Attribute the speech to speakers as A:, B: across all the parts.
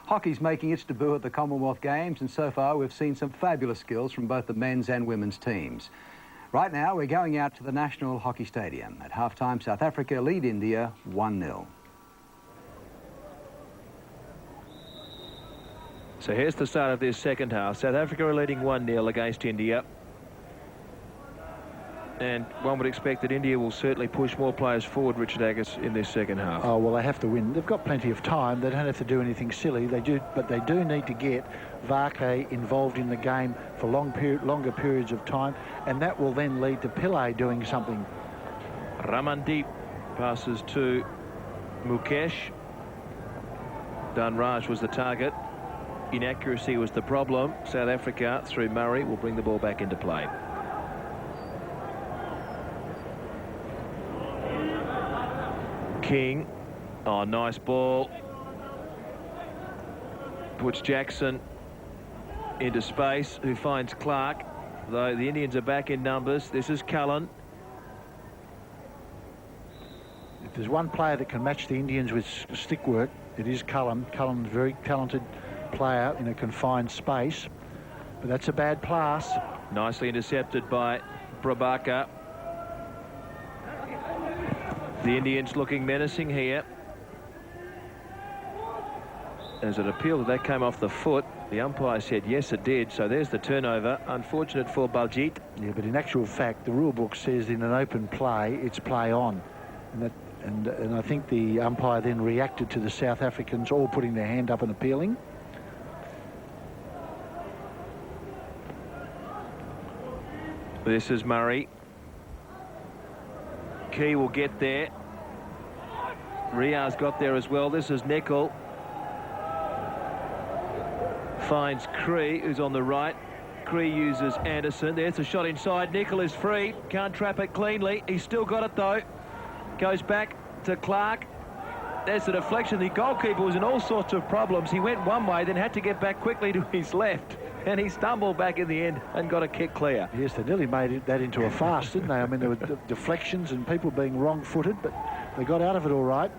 A: Hockey's making its debut at the Commonwealth Games, and so far we've seen some fabulous skills from both the men's and women's teams. Right now we're going out to the National Hockey Stadium. At half-time, South Africa lead India 1-0.
B: So here's the start of this second half. South Africa are leading 1-0 against India. And one would expect that India will certainly push more players forward, Richard Agus, in this second half.
C: Oh, well, they have to win. They've got plenty of time. They don't have to do anything silly. They do, but they do need to get Varkey involved in the game for longer periods of time, and that will then lead to Pillay doing something.
B: Ramandeep passes to Mukesh. Dhanraj was the target. Inaccuracy was the problem. South Africa, through Murray, will bring the ball back into play. King, oh, nice ball. Puts Jackson into space, who finds Clark. Though the Indians are back in numbers. This is Cullen.
C: If there's one player that can match the Indians with stick work, it is Cullen. Cullen's a very talented player in a confined space, but that's a bad pass.
B: Nicely intercepted by Prabhakar. The Indians looking menacing here. As it appealed that came off the foot, the umpire said yes it did, so there's the turnover. Unfortunate for Baljit.
C: Yeah, but in actual fact the rule book says in an open play it's play on, and I think the umpire then reacted to the South Africans all putting their hand up and appealing.
B: This is Murray. Key will get there. Riaz got there as well. This is Nicol. Finds Cree, who's on the right. Cree uses Anderson. There's a shot inside. Nicol is free. Can't trap it cleanly. He's still got it though. Goes back to Clark. There's the deflection. The goalkeeper was in all sorts of problems. He went one way, then had to get back quickly to his left. And he stumbled back in the end and got a kick clear.
C: Yes, they nearly made that into a farce, didn't they? I mean, there were deflections and people being wrong-footed, but they got out of it all right.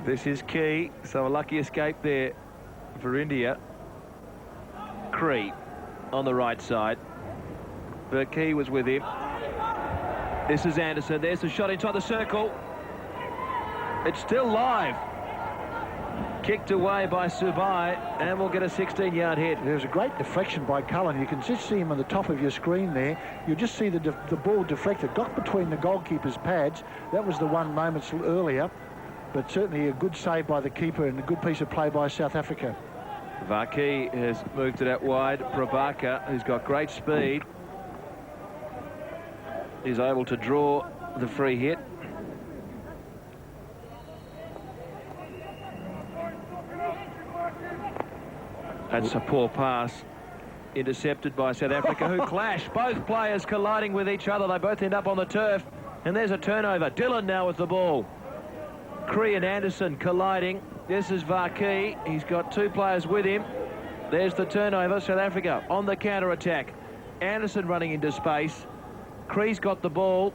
B: This is Key, so a lucky escape there for India. Cree on the right side, but Key was with him. This is Anderson. There's the shot inside the circle. It's still live. Kicked away by Subai, and we'll get a 16-yard hit.
C: There's a great deflection by Cullen. You can just see him on the top of your screen there. You just see the ball deflected, got between the goalkeeper's pads. That was the one moments earlier, but certainly a good save by the keeper and a good piece of play by South Africa.
B: Varkey has moved it out wide. Prabhakar, who's got great speed, is able to draw the free hit. That's a poor pass, intercepted by South Africa, who clash. Both players colliding with each other. They both end up on the turf, and there's a turnover. Dillon now with the ball. Cree and Anderson colliding. This is Varkey. He's got two players with him. There's the turnover. South Africa on the counter-attack. Anderson running into space. Cree's got the ball.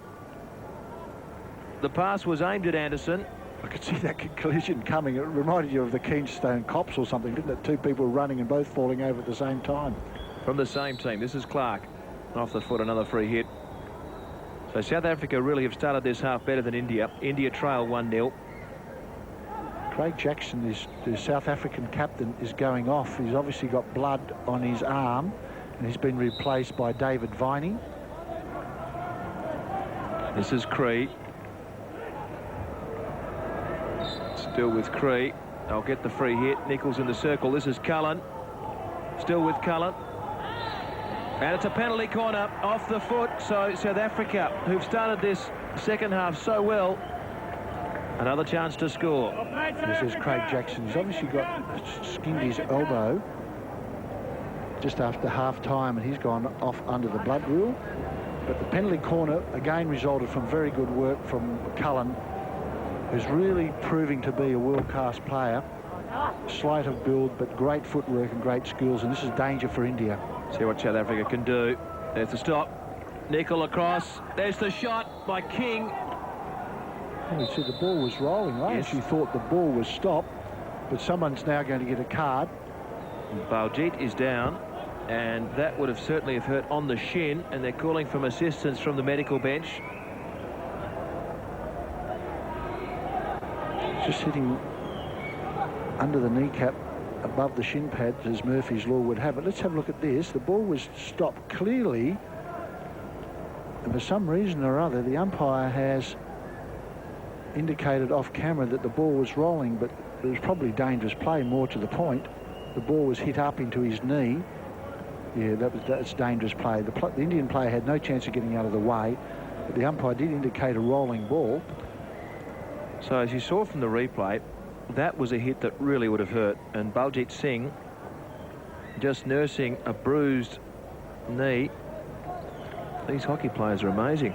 B: The pass was aimed at Anderson.
C: I could see that collision coming. It reminded you of the Keystone Cops or something, didn't it? Two people running and both falling over at the same time.
B: From the same team, this is Clark. Off the foot, another free hit. So South Africa really have started this half better than India. India trail 1-0.
C: Craig Jackson, the South African captain, is going off. He's obviously got blood on his arm, and he's been replaced by David Viney.
B: This is Cree. Still with Cree. I'll get the free hit. Nichols in the circle. This is Cullen. Still with Cullen. And it's a penalty corner off the foot. So South Africa, who've started this second half so well, another chance to score.
C: This is Craig Jackson. He's obviously skinned his elbow just after half-time, and he's gone off under the blood rule. But the penalty corner, again, resulted from very good work from Cullen, who's really proving to be a world-class player. Slight of build, but great footwork and great skills, and this is danger for India.
B: See what South Africa can do. There's the stop. Nicol across. There's the shot by King.
C: Well, you see the ball was rolling. I actually thought the ball was stopped, but someone's now going to get a card.
B: Baljit is down, and that would have certainly have hurt on the shin, and they're calling for assistance from the medical bench.
C: Just hitting under the kneecap above the shin pad, as Murphy's Law would have it. Let's have a look at this. The ball was stopped clearly, and for some reason or other, the umpire has indicated off camera that the ball was rolling, but it was probably dangerous play, more to the point. The ball was hit up into his knee. Yeah, that's dangerous play. The Indian player had no chance of getting out of the way, but the umpire did indicate a rolling ball.
B: So as you saw from the replay, that was a hit that really would have hurt, and Baljit Singh just nursing a bruised knee. These hockey players are amazing.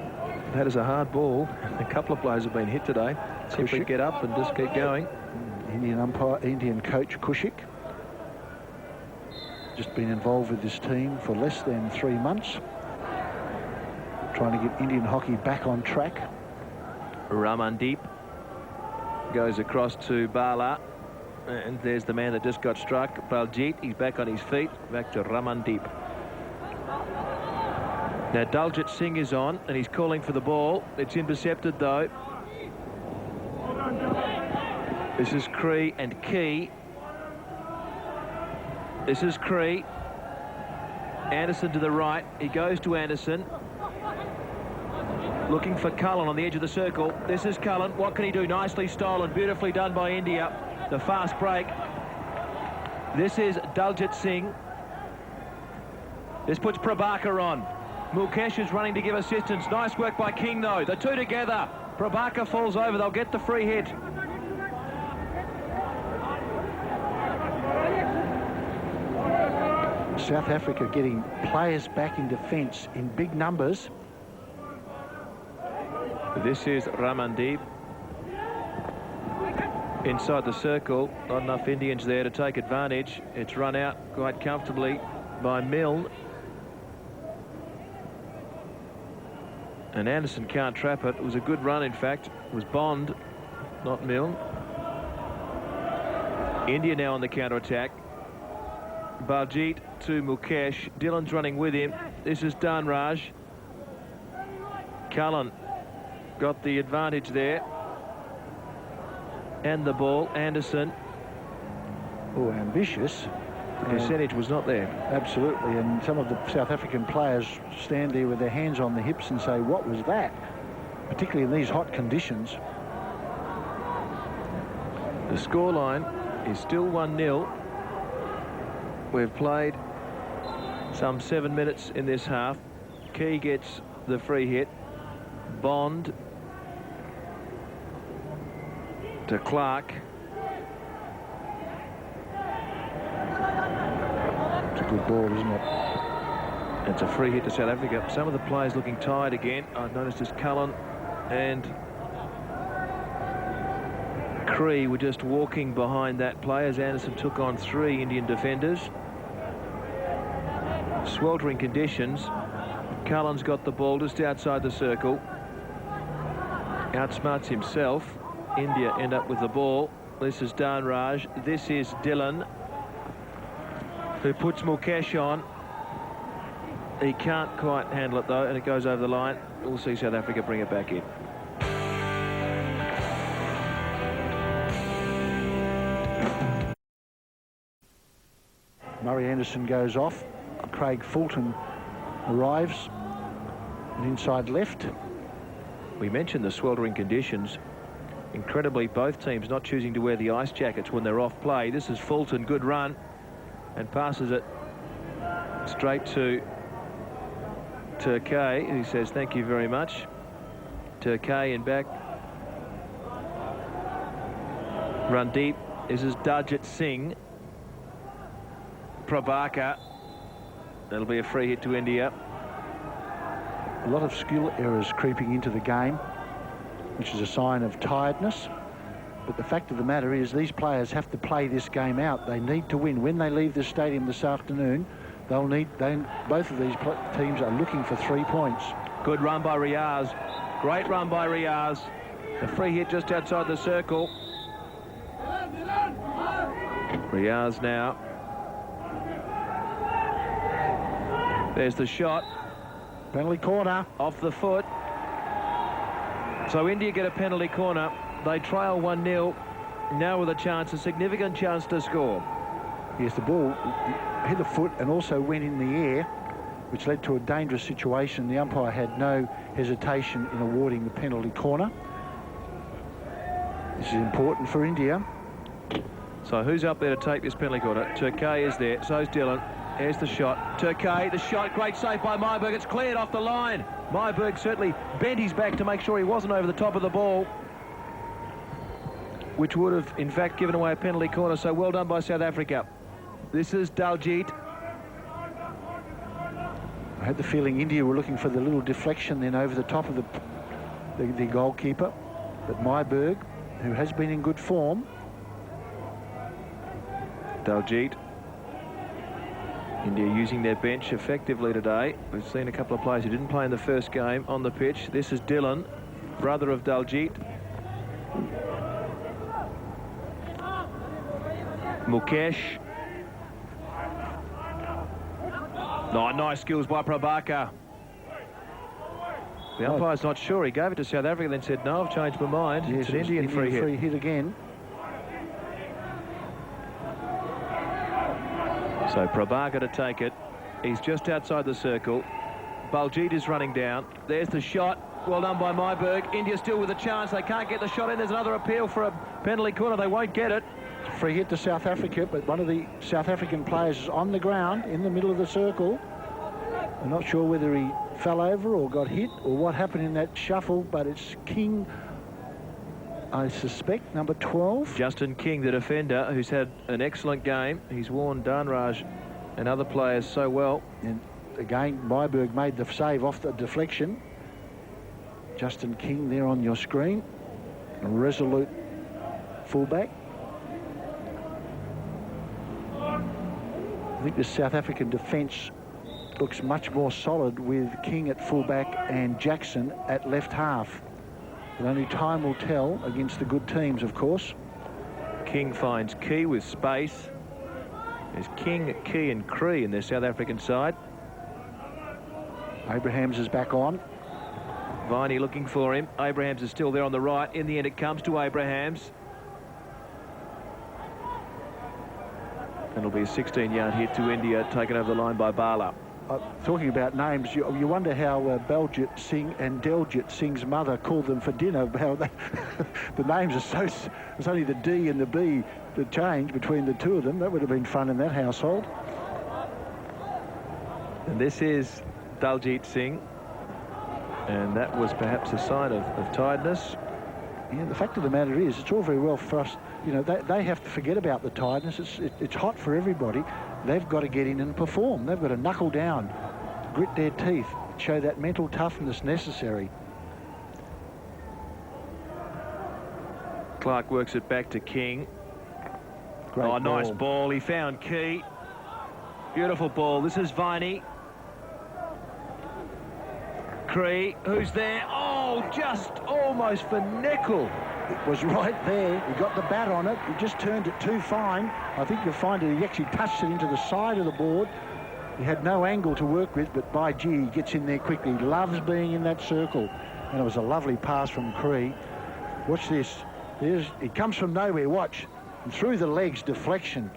B: That is a hard ball. A couple of players have been hit today. Simply get up and just keep going.
C: Indian coach Kushik, just been involved with this team for less than 3 months, trying to get Indian hockey back on track.
B: Ramandeep goes across to Bala, and there's the man that just got struck, Baljit. He's back on his feet, back to Ramandeep. Now Daljit Singh is on, and he's calling for the ball. It's intercepted though. This is Cree and Key. This is Cree. Anderson to the right. He goes to Anderson, looking for Cullen on the edge of the circle. This is Cullen. What can he do? Nicely stolen. Beautifully done by India. The fast break. This is Daljit Singh. This puts Prabhakar on. Mukesh is running to give assistance. Nice work by King, though. The two together. Prabhakar falls over. They'll get the free hit.
C: South Africa getting players back in defence in big numbers.
B: This is Ramandeep. Inside the circle. Not enough Indians there to take advantage. It's run out quite comfortably by Milne. And Anderson can't trap it. It was a good run, in fact. It was Bond, not Milne. India now on the counter-attack. Baljit to Mukesh. Dillon's running with him. This is Dhanraj. Cullen got the advantage there. And the ball, Anderson.
C: Oh, ambitious.
B: The percentage was not there.
C: Absolutely, and some of the South African players stand there with their hands on the hips and say, what was that? Particularly in these hot conditions.
B: The scoreline is still 1-0. We've played some 7 minutes in this half. Key gets the free hit. Bond to Clark.
C: Good ball, isn't it?
B: It's a free hit to South Africa. Some of the players looking tired again. I've noticed as Cullen and Cree were just walking behind that play as Anderson took on 3 Indian defenders. Sweltering conditions. Cullen's got the ball just outside the circle. Outsmarts himself. India end up with the ball. This is Dhanraj. This is Dillon, who puts Mukesh on. He can't quite handle it though, and it goes over the line. We'll see South Africa bring it back in.
C: Murray Anderson goes off. Craig Fulton arrives at inside left.
B: We mentioned the sweltering conditions. Incredibly, both teams not choosing to wear the ice jackets when they're off play. This is Fulton, good run, and passes it straight to Turkay. He says thank you very much. Turkay in back. Run deep. This is Daljit Singh. Prabhakar. That'll be a free hit to India.
C: A lot of skill errors creeping into the game, which is a sign of tiredness. But the fact of the matter is these players have to play this game out. They need to win. When they leave the stadium this afternoon, both of these teams are looking for 3 points.
B: Good run by Riaz. Great run by Riaz. A free hit just outside the circle. Riaz now. There's the shot.
C: Penalty corner.
B: Off the foot. So India get a penalty corner. They trail 1-0. Now with a chance, a significant chance to score.
C: Yes, the ball hit the foot and also went in the air, which led to a dangerous situation. The umpire had no hesitation in awarding the penalty corner. This is important for India.
B: So who's up there to take this penalty corner? Turkey is there, so's Dylan. Here's the shot. Turkey, the shot, great save by Myberg. It's cleared off the line. Myberg certainly bent his back to make sure he wasn't over the top of the ball, which would have, in fact, given away a penalty corner. So well done by South Africa. This is Daljit.
C: I had the feeling India were looking for the little deflection then over the top of the goalkeeper. But Myberg, who has been in good form.
B: Daljit. India using their bench effectively today. We've seen a couple of players who didn't play in the first game on the pitch. This is Dylan, brother of Daljit. Mukesh. Oh, nice skills by Prabhakar. The umpire's not sure. He gave it to South Africa, then said, no, I've changed my mind.
C: Yes,
B: it's an Indian free hit.
C: Free hit again.
B: So Prabhakar to take it. He's just outside the circle. Baljit is running down. There's the shot. Well done by Myberg. India still with a chance. They can't get the shot in. There's another appeal for a penalty corner. They won't get it.
C: Free hit to South Africa, but one of the South African players is on the ground in the middle of the circle. I'm not sure whether he fell over or got hit or what happened in that shuffle, but it's King, I suspect, number 12.
B: Justin King, the defender, who's had an excellent game. He's worn Dhanraj and other players so well.
C: And again, Myberg made the save off the deflection. Justin King there on your screen. A resolute fullback. I think the South African defence looks much more solid with King at fullback and Jackson at left half. But only time will tell against the good teams, of course.
B: King finds Key with space. There's King, Key and Cree in their South African side.
C: Abrahams is back on.
B: Viney looking for him. Abrahams is still there on the right. In the end, it comes to Abrahams. It'll be a 16-yard hit to India, taken over the line by Bala.
C: Talking about names, you wonder how Baljit Singh and Daljit Singh's mother called them for dinner. How they the names are so... It's only the D and the B that change between the two of them. That would have been fun in that household.
B: And this is Daljit Singh. And that was perhaps a sign of tiredness.
C: Yeah, the fact of the matter is, it's all very well for us. You know, they have to forget about the tiredness. It's hot for everybody. They've got to get in and perform. They've got to knuckle down, grit their teeth, show that mental toughness necessary.
B: Clark works it back to King.
C: Great ball.
B: Nice ball. He found Key. Beautiful ball. This is Viney. Cree, who's there? Oh, just almost for nickel.
C: It was right there. He got the bat on it. He just turned it too fine. I think you'll find that he actually touched it into the side of the board. He had no angle to work with, but by gee, he gets in there quickly. He loves being in that circle. And it was a lovely pass from Cree. Watch this. It comes from nowhere. Watch. And through the legs, deflection.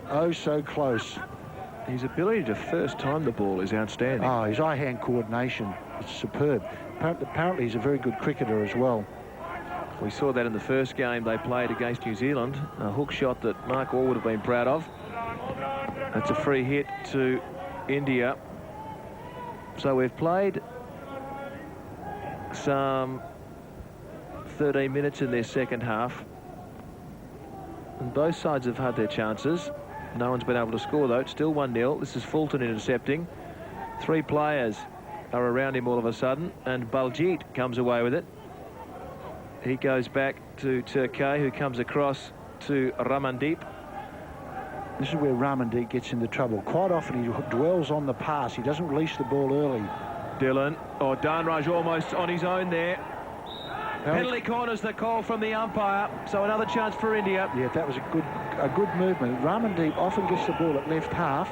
C: Oh, so close.
B: His ability to first time the ball is outstanding.
C: Oh, his eye-hand coordination is superb. Apparently, he's a very good cricketer as well.
B: We saw that in the first game they played against New Zealand. A hook shot that Mark Orr would have been proud of. That's a free hit to India. So we've played some 13 minutes in their second half. And both sides have had their chances. No one's been able to score, though. It's still 1-0. This is Fulton intercepting. 3 players are around him all of a sudden, and Baljit comes away with it. He goes back to Turkey, who comes across to Ramandeep.
C: This is where Ramandeep gets into trouble. Quite often he dwells on the pass. He doesn't release the ball early.
B: Dylan, Dhanraj almost on his own there. Penalty corner's the call from the umpire, so another chance for India.
C: Yeah, that was a good movement. Ramandeep often gets the ball at left half,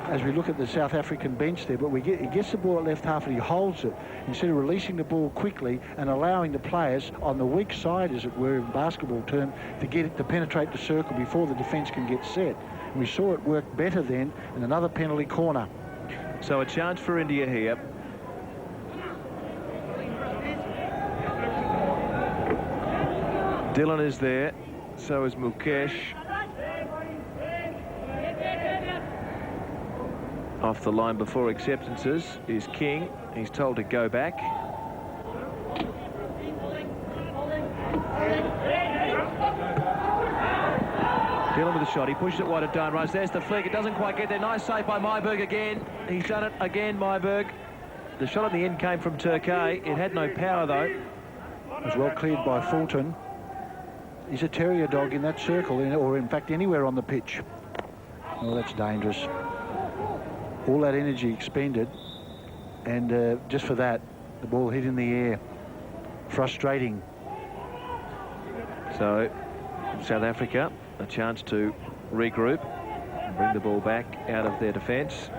C: as we look at the South African bench there, but he gets the ball at left half and he holds it instead of releasing the ball quickly and allowing the players on the weak side, as it were in basketball term, to get it to penetrate the circle before the defence can get set. And we saw it work better then, and another penalty corner.
B: So a chance for India here. Dillon is there, so is Mukesh. Off the line before acceptances is King. He's told to go back. Dillon with a shot. He pushes it wide at Dhanraj. There's the flick. It doesn't quite get there. Nice save by Myberg again. He's done it again, Myberg. The shot at the end came from Turkey. It had no power, though.
C: It was well cleared by Fulton. He's a terrier dog in that circle, or in fact anywhere on the pitch. Oh, that's dangerous. All that energy expended, and just for that, the ball hit in the air. Frustrating.
B: So, South Africa, a chance to regroup and bring the ball back out of their defence.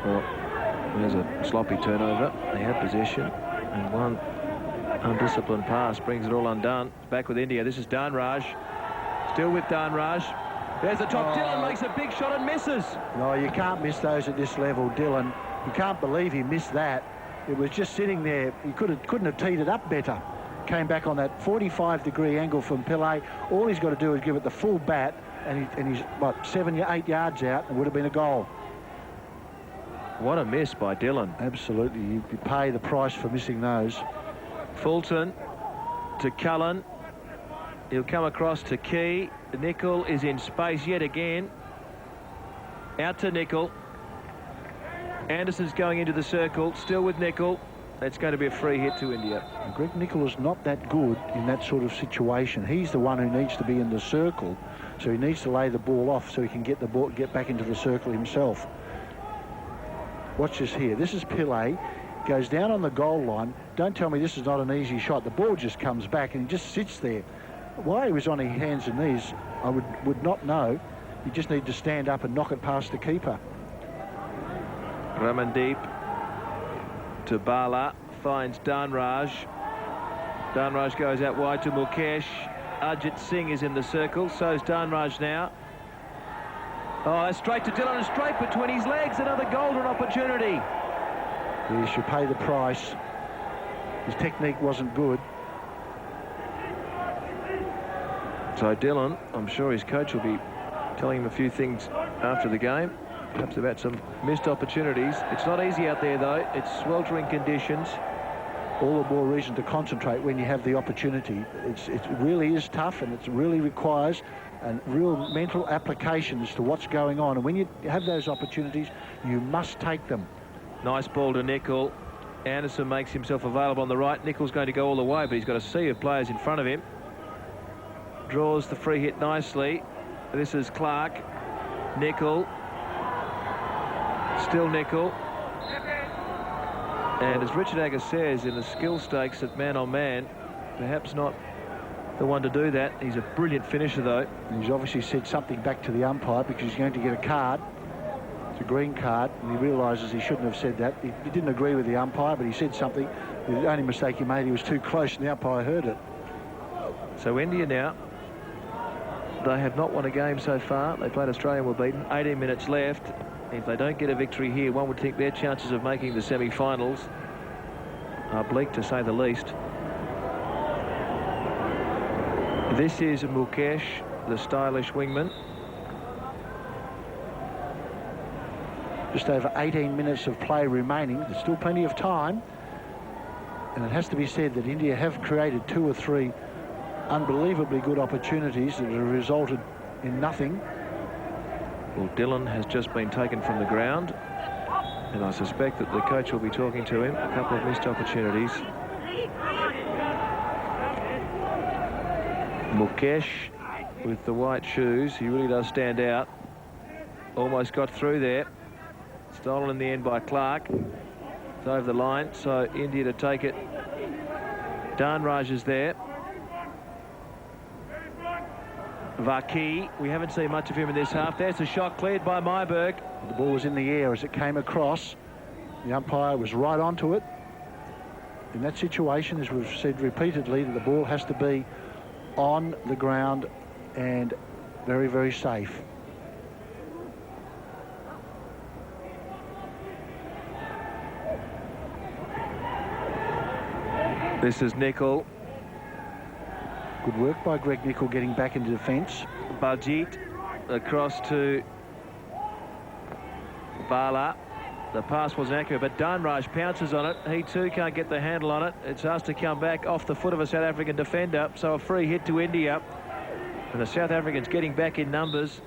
B: Well, there's a sloppy turnover. They had possession, and one undisciplined pass brings it all undone. Back with India. This is Dhanraj. Still with Dhanraj. There's the top. Dillon makes a big shot and misses.
C: No, you can't miss those at this level, Dillon. You can't believe he missed that. It was just sitting there. He couldn't have teed it up better. Came back on that 45-degree angle from Pillay. All he's got to do is give it the full bat, and he's what, 7 or 8 yards out, and would have been a goal.
B: What a miss by Dillon.
C: Absolutely, you pay the price for missing those.
B: Fulton to Cullen. He'll come across to Key. Nicol is in space yet again. Out to Nicol. Anderson's going into the circle, still with Nicol. That's going to be a free hit to India.
C: Greg Nicol is not that good in that sort of situation. He's the one who needs to be in the circle, so he needs to lay the ball off so he can get back into the circle himself. Watch this here. This is Pillay. Goes down on the goal line. Don't tell me this is not an easy shot. The ball just comes back and he just sits there. Why he was on his hands and knees, I would not know. You just need to stand up and knock it past the keeper.
B: Ramandeep to Bala, finds Dhanraj. Dhanraj goes out wide to Mukesh. Ajit Singh is in the circle, so's Dhanraj now. Oh, straight to Dillon and straight between his legs. Another golden opportunity.
C: He should pay the price. His technique wasn't good.
B: So Dillon, I'm sure his coach will be telling him a few things after the game, perhaps about some missed opportunities. It's not easy out there, though. It's sweltering conditions.
C: All the more reason to concentrate when you have the opportunity. It really is tough, and it really requires a real mental application as to what's going on. And when you have those opportunities, you must take them.
B: Nice ball to Nicol. Anderson makes himself available on the right. Nicol's going to go all the way, but he's got a sea of players in front of him. Draws the free hit nicely. This is Clark. Nicol. Still Nicol. And as Richard Agger says, in the skill stakes at man-on-man, perhaps not the one to do that. He's a brilliant finisher, though.
C: He's obviously said something back to the umpire because he's going to get a card. It's a green card, and he realises he shouldn't have said that. He didn't agree with the umpire, but he said something. The only mistake he made, he was too close, and the umpire heard it.
B: So India now, they have not won a game so far. They played Australia and were beaten. 18 minutes left. If they don't get a victory here, one would think their chances of making the semi-finals are bleak, to say the least. This is Mukesh, the stylish wingman.
C: Just over 18 minutes of play remaining. There's still plenty of time. And it has to be said that India have created 2 or 3 unbelievably good opportunities that have resulted in nothing.
B: Well, Dillon has just been taken from the ground, and I suspect that the coach will be talking to him. A couple of missed opportunities. Mukesh with the white shoes. He really does stand out. Almost got through there. Stolen in the end by Clark. It's over the line, so India to take it Dhanraj is there. Vaki, we haven't seen much of him in this half. There's a shot cleared by Myberg.
C: The ball was in the air as it came across. The umpire was right onto it. In that situation, as we've said repeatedly, that the ball has to be on the ground and very, very safe.
B: This is Nicol.
C: Good work by Greg Nicol getting back into defence.
B: Baljit across to Bala. The pass wasn't accurate, but Dhanraj pounces on it. He too can't get the handle on it. It's asked to come back off the foot of a South African defender. So a free hit to India. And the South Africans getting back in numbers.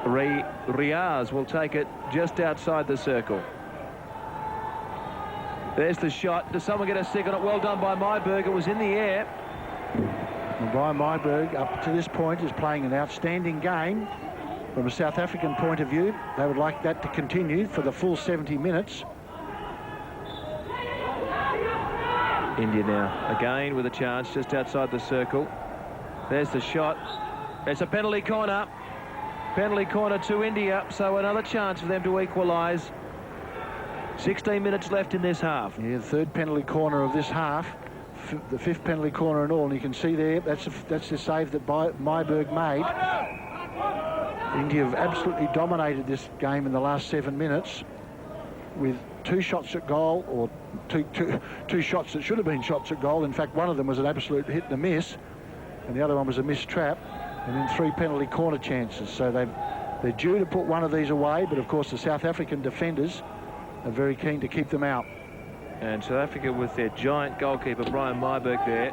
B: Riaz will take it just outside the circle. There's the shot. Does someone get a stick on it? Well done by Myberg. It was in the air.
C: And Brian Myberg, up to this point, is playing an outstanding game. From a South African point of view, they would like that to continue for the full 70 minutes.
B: India now again with a chance just outside the circle. There's the shot. It's a penalty corner. Penalty corner to India, so another chance for them to equalise. 16 minutes left in this half.
C: Yeah, the third penalty corner of this half. The fifth penalty corner and all, and you can see there, that's the save that Myberg made. India have absolutely dominated this game in the last 7 minutes with 2 shots at goal, or two shots that should have been shots at goal. In fact, one of them was an absolute hit and a miss, and the other one was a missed trap, and then 3 penalty corner chances. So they're due to put one of these away, but of course the South African defenders are very keen to keep them out.
B: And South Africa with their giant goalkeeper Brian Myberg there.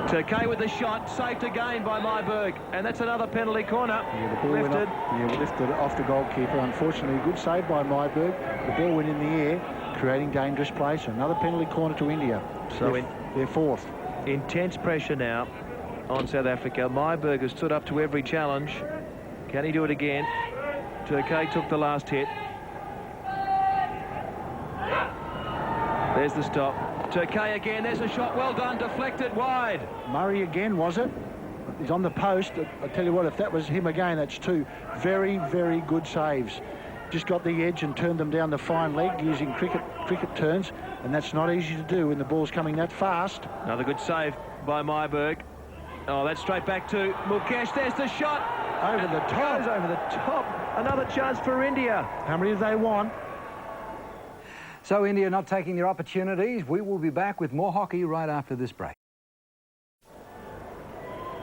B: Turkey with the shot, saved again by Myberg, and that's another penalty corner.
C: Yeah, the ball lifted off the goalkeeper. Unfortunately, a good save by Myberg. The ball went in the air, creating dangerous play. So another penalty corner to India. So they're fourth.
B: Intense pressure now on South Africa. Myberg has stood up to every challenge. Can he do it again? Turkey took the last hit. There's the stop. Turkey again, there's a shot, well done, deflected wide.
C: Murray again, was it? He's on the post. I tell you what, if that was him again, that's 2 very, very good saves. Just got the edge and turned them down the fine leg using cricket turns, and that's not easy to do when the ball's coming that fast.
B: Another good save by Myberg. Oh, that's straight back to Mukesh. There's the shot.
C: Over the top.
B: Goes over the top. Another chance for India.
C: How many do they want?
A: So India not taking their opportunities. We will be back with more hockey right after this break.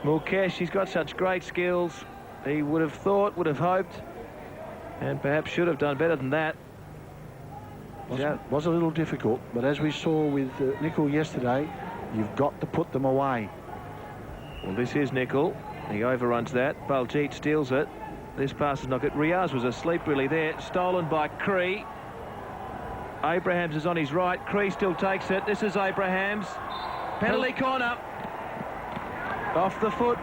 B: Mukesh, he's got such great skills. He would have thought, would have hoped, and perhaps should have done better than that.
C: Was a little difficult, but as we saw with Nicol yesterday, you've got to put them away.
B: Well, this is Nicol. He overruns that. Baljit steals it. This pass is not good. Riaz was asleep really there. Stolen by Cree. Abrahams is on his right. Cree still takes it. This is Abrahams. Penalty corner. Off the foot.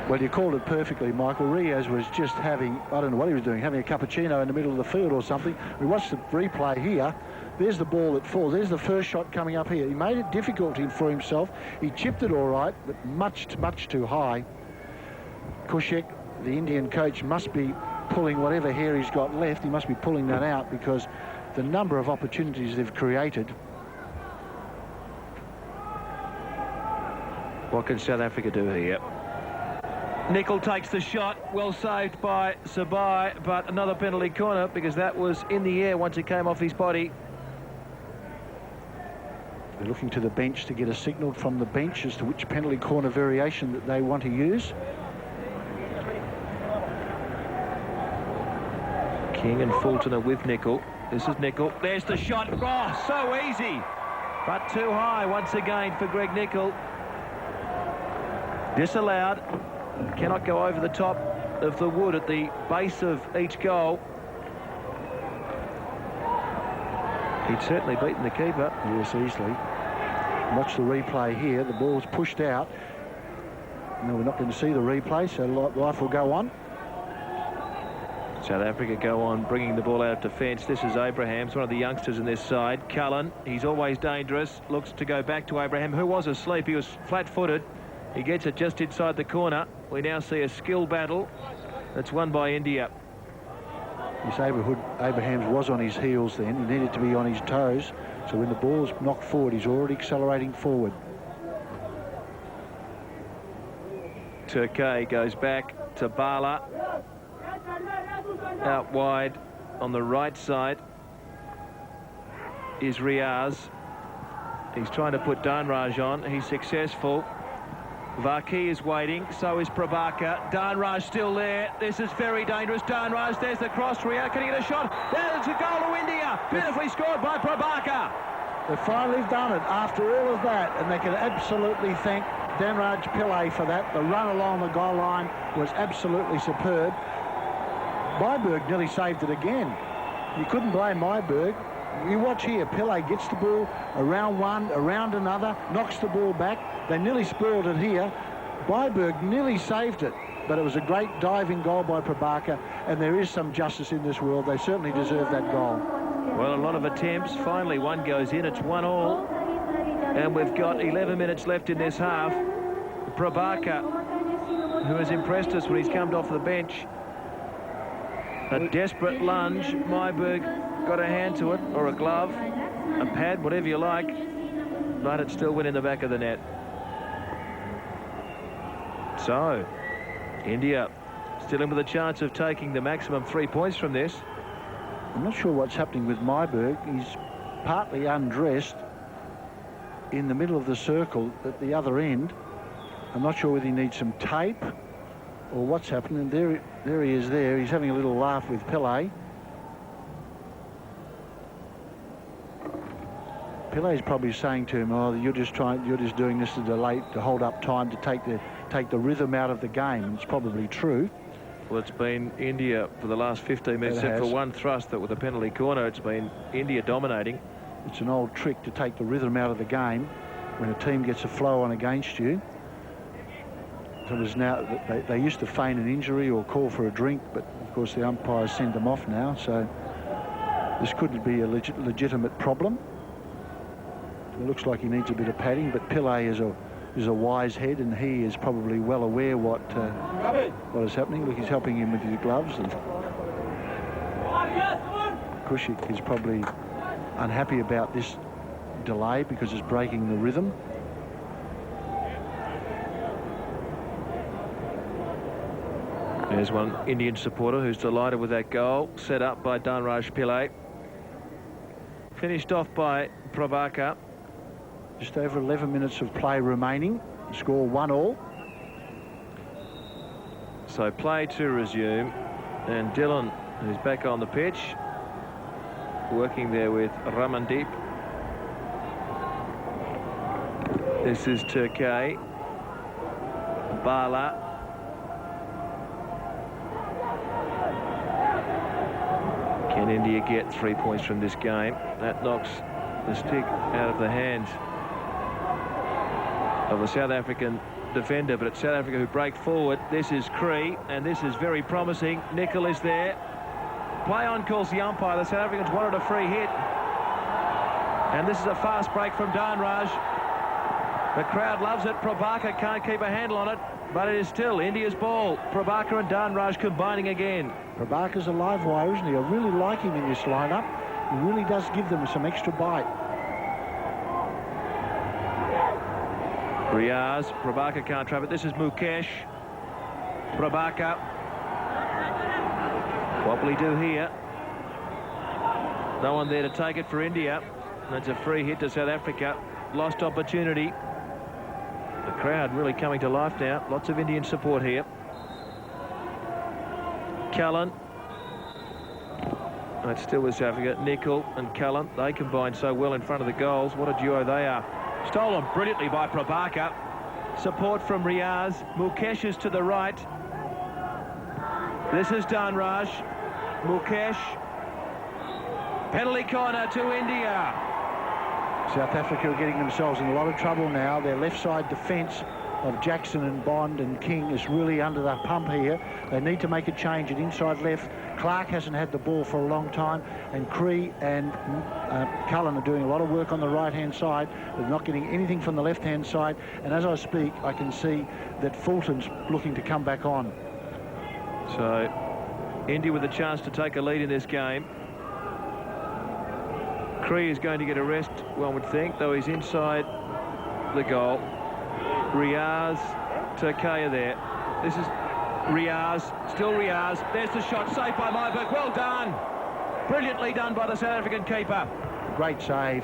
C: Well, you called it perfectly, Michael. Riaz was just having, I don't know what he was doing, having a cappuccino in the middle of the field or something. We watched the replay here. There's the ball that falls. There's the first shot coming up here. He made it difficult for himself. He chipped it all right, but much, much too high. Kushek, the Indian coach, must be pulling whatever hair he's got left. He must be pulling that out because the number of opportunities they've created.
B: What can South Africa do here? Nicol takes the shot, well saved by Sabai, but another penalty corner because that was in the air once it came off his body.
C: They're looking to the bench to get a signal from the bench as to which penalty corner variation that they want to use.
B: King and Fulton are with Nicol. This is Nicol. There's the shot. Oh, so easy, but too high once again for Greg Nicol. Disallowed. Cannot go over the top of the wood at the base of each goal. He'd certainly beaten the keeper.
C: Yes, easily. Watch the replay here. The ball's pushed out. No, we're not going to see the replay, so life will go on.
B: South Africa go on bringing the ball out of defence. This is Abraham's, one of the youngsters in this side. Cullen, he's always dangerous. Looks to go back to Abraham, who was asleep. He was flat-footed. He gets it just inside the corner. We now see a skill battle. That's won by India.
C: This Abrahams was on his heels then. He needed to be on his toes. So when the ball's knocked forward, he's already accelerating forward.
B: Turkey goes back to Bala. Out wide on the right side is Riaz. He's trying to put Dhanraj on. He's successful. Varkey is waiting, so is Prabhakar. Dhanraj still there. This is very dangerous. Dhanraj, there's the cross. Riaz, can he get a shot? There's a goal to India. Beautifully scored by Prabhakar.
C: They've finally done it after all of that, and they can absolutely thank Dhanraj Pillay for that. The run along the goal line was absolutely superb. Myberg nearly saved it again. You couldn't blame Myberg. You watch here, Pillay gets the ball around one, around another, knocks the ball back. They nearly spoiled it here. Myberg nearly saved it, but it was a great diving goal by Prabhakar, and there is some justice in this world. They certainly deserve that goal.
B: Well, a lot of attempts. Finally, one goes in. It's 1-1. And we've got 11 minutes left in this half. Prabhakar, who has impressed us when he's come off the bench. A desperate lunge. Myberg got a hand to it, or a glove, a pad, whatever you like, but it still went in the back of the net. So, India still in with a chance of taking the maximum 3 points from this.
C: I'm not sure what's happening with Myberg. He's partly undressed in the middle of the circle at the other end. I'm not sure whether he needs some tape or what's happening. There he is there. He's having a little laugh with Pillay. Pillay's probably saying to him, "Oh, you're just doing this to hold up time, to take the rhythm out of the game." And it's probably true.
B: Well, it's been India for the last 15 minutes, except for one thrust that with a penalty corner. It's been India dominating.
C: It's an old trick to take the rhythm out of the game when a team gets a flow on against you. So it was now they used to feign an injury or call for a drink, but of course the umpires send them off now. So this could be a legitimate problem. It looks like he needs a bit of padding, but Pillay is a wise head, and he is probably well aware what is happening. Look, he's helping him with his gloves, and Kushik is probably unhappy about this delay because it's breaking the rhythm.
B: There's one Indian supporter who's delighted with that goal, set up by Dhanraj Pillay. Finished off by Prabhakar.
C: Just over 11 minutes of play remaining. Score 1-1.
B: So play to resume, and Dylan, who's back on the pitch, working there with Ramandeep. This is Turkey. Bala. Can India get 3 points from this game? That knocks the stick out of the hands of the South African defender, but it's South Africa who break forward. This is Cree, and this is very promising. Nicol is there. Play on, calls the umpire. The South Africans wanted a free hit. And this is a fast break from Dhanraj. The crowd loves it. Prabhakar can't keep a handle on it, but it is still India's ball. Prabhakar and Dhanraj combining again.
C: Prabhakar's a live wire, isn't he? I really like him in this lineup. He really does give them some extra bite.
B: Riaz, Prabhakar can't trap it. This is Mukesh. Prabhakar. What will he do here? No one there to take it for India. That's a free hit to South Africa. Lost opportunity. The crowd really coming to life now. Lots of Indian support here. Cullen. That's still with South Africa. Nicol and Cullen. They combine so well in front of the goals. What a duo they are. Stolen brilliantly by Prabhakar. Support from Riaz. Mukesh is to the right. This is Dhanraj. Mukesh. Penalty corner to India.
C: South Africa are getting themselves in a lot of trouble now. Their left side defence of Jackson and Bond and King is really under the pump here. They need to make a change at inside left Clark hasn't had the ball for a long time, and Cree and Cullen are doing a lot of work on the right-hand side. They're not getting anything from the left-hand side, and as I speak, I can see that Fulton's looking to come back on.
B: So, India with a chance to take a lead in this game. Cree is going to get a rest, one would think, though he's inside the goal. Riaz, Turkaya there. This is Riaz, still Riaz. There's the shot, saved by Myberg. Well done. Brilliantly done by the South African keeper.
C: Great save.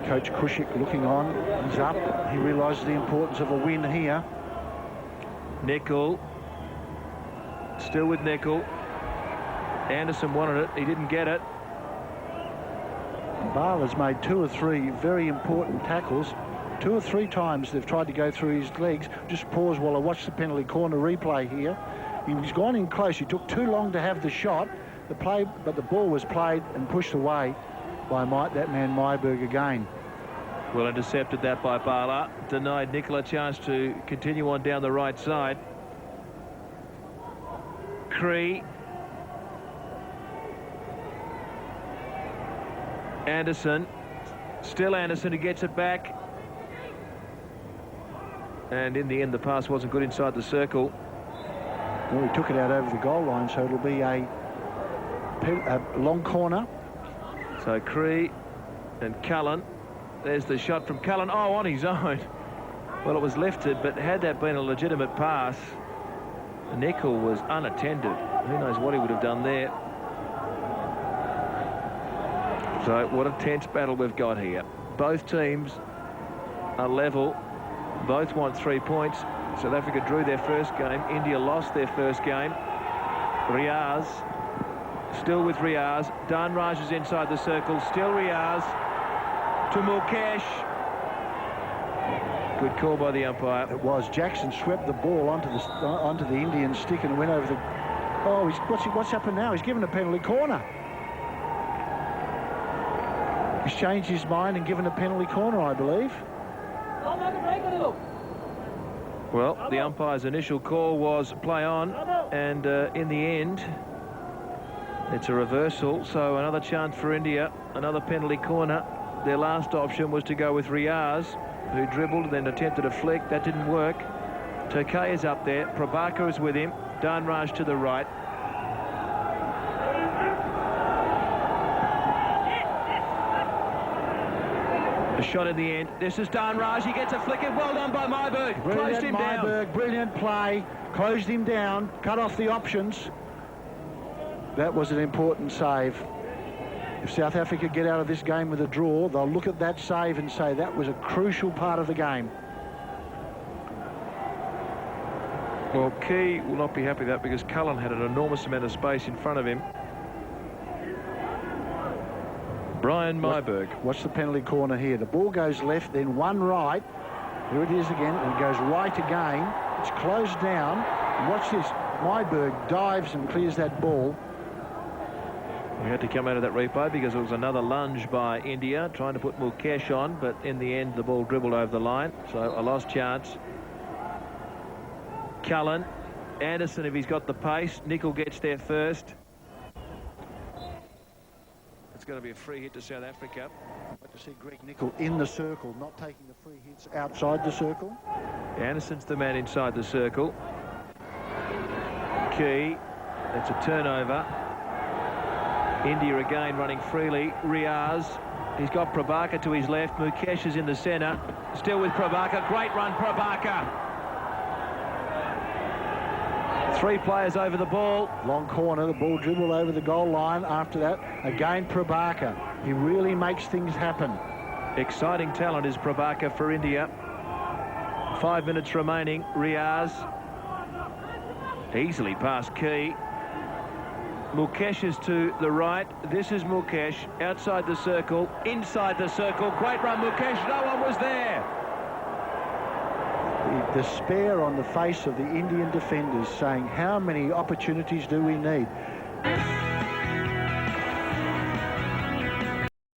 C: Coach Kushik looking on. He's up. He realises the importance of a win here.
B: Nickel. Still with Nickel. Anderson wanted it. He didn't get it.
C: Barla's made 2 or 3 very important tackles. 2 or 3 times they've tried to go through his legs. Just pause while I watch the penalty corner replay here. He was gone in close. He took too long to have the shot. But the ball was played and pushed away by that man Myberg again.
B: Well intercepted that by Bala. Denied Nickel a chance to continue on down the right side. Cree. Anderson. Still Anderson who gets it back. And in the end, the pass wasn't good inside the circle.
C: Well, he took it out over the goal line, so it'll be a long corner.
B: So Cree and Cullen. There's the shot from Cullen. Oh, on his own. Well, it was lifted, but had that been a legitimate pass, Nickel was unattended. Who knows what he would have done there. So what a tense battle we've got here. Both teams are level. Both want 3 points. South Africa drew their first game. India lost their first game. Riaz, still with Riaz. Dhanraj is inside the circle. Still Riaz. To Mukesh. Good call by the umpire.
C: It was. Jackson swept the ball onto the Indian stick and went over the... Oh, what's happened now? He's given a penalty corner. He's changed his mind and given a penalty corner, I believe.
B: Well, the umpire's initial call was play on, and in the end, it's a reversal. So another chance for India, another penalty corner. Their last option was to go with Riaz, who dribbled, then attempted a flick. That didn't work. Turkay is up there. Prabhakar is with him. Dhanraj to the right. A shot in the end. This is Dhanraj. He gets a flick in. Well done by Myberg. Closed him down.
C: Brilliant play. Closed him down. Cut off the options. That was an important save. If South Africa get out of this game with a draw, they'll look at that save and say that was a crucial part of the game.
B: Well, Key will not be happy with that because Cullen had an enormous amount of space in front of him. Brian Myberg.
C: Watch the penalty corner here. The ball goes left, then one right. Here it is again, and it goes right again. It's closed down. And watch this. Myberg dives and clears that ball.
B: We had to come out of that replay because it was another lunge by India trying to put Mukesh on, but in the end the ball dribbled over the line, so a lost chance. Cullen, Anderson if he's got the pace. Nickel gets there first. It's going to be a free hit to South Africa.
C: I'd like to see Greg Nickel in the circle, not taking the free hits outside the circle.
B: Anderson's the man inside the circle. Key, that's a turnover. India again running freely. Riaz, he's got Prabhakar to his left. Mukesh is in the centre. Still with Prabhakar. Great run, Prabhakar. 3 players over the ball.
C: Long corner, the ball dribbled over the goal line. After that, again Prabhakar. He really makes things happen.
B: Exciting talent is Prabhakar for India. 5 minutes remaining. Riaz. Easily past Key. Mukesh is to the right. This is Mukesh outside the circle, inside the circle. Great run, Mukesh. No one was there.
C: The despair on the face of the Indian defenders saying, how many opportunities do we need?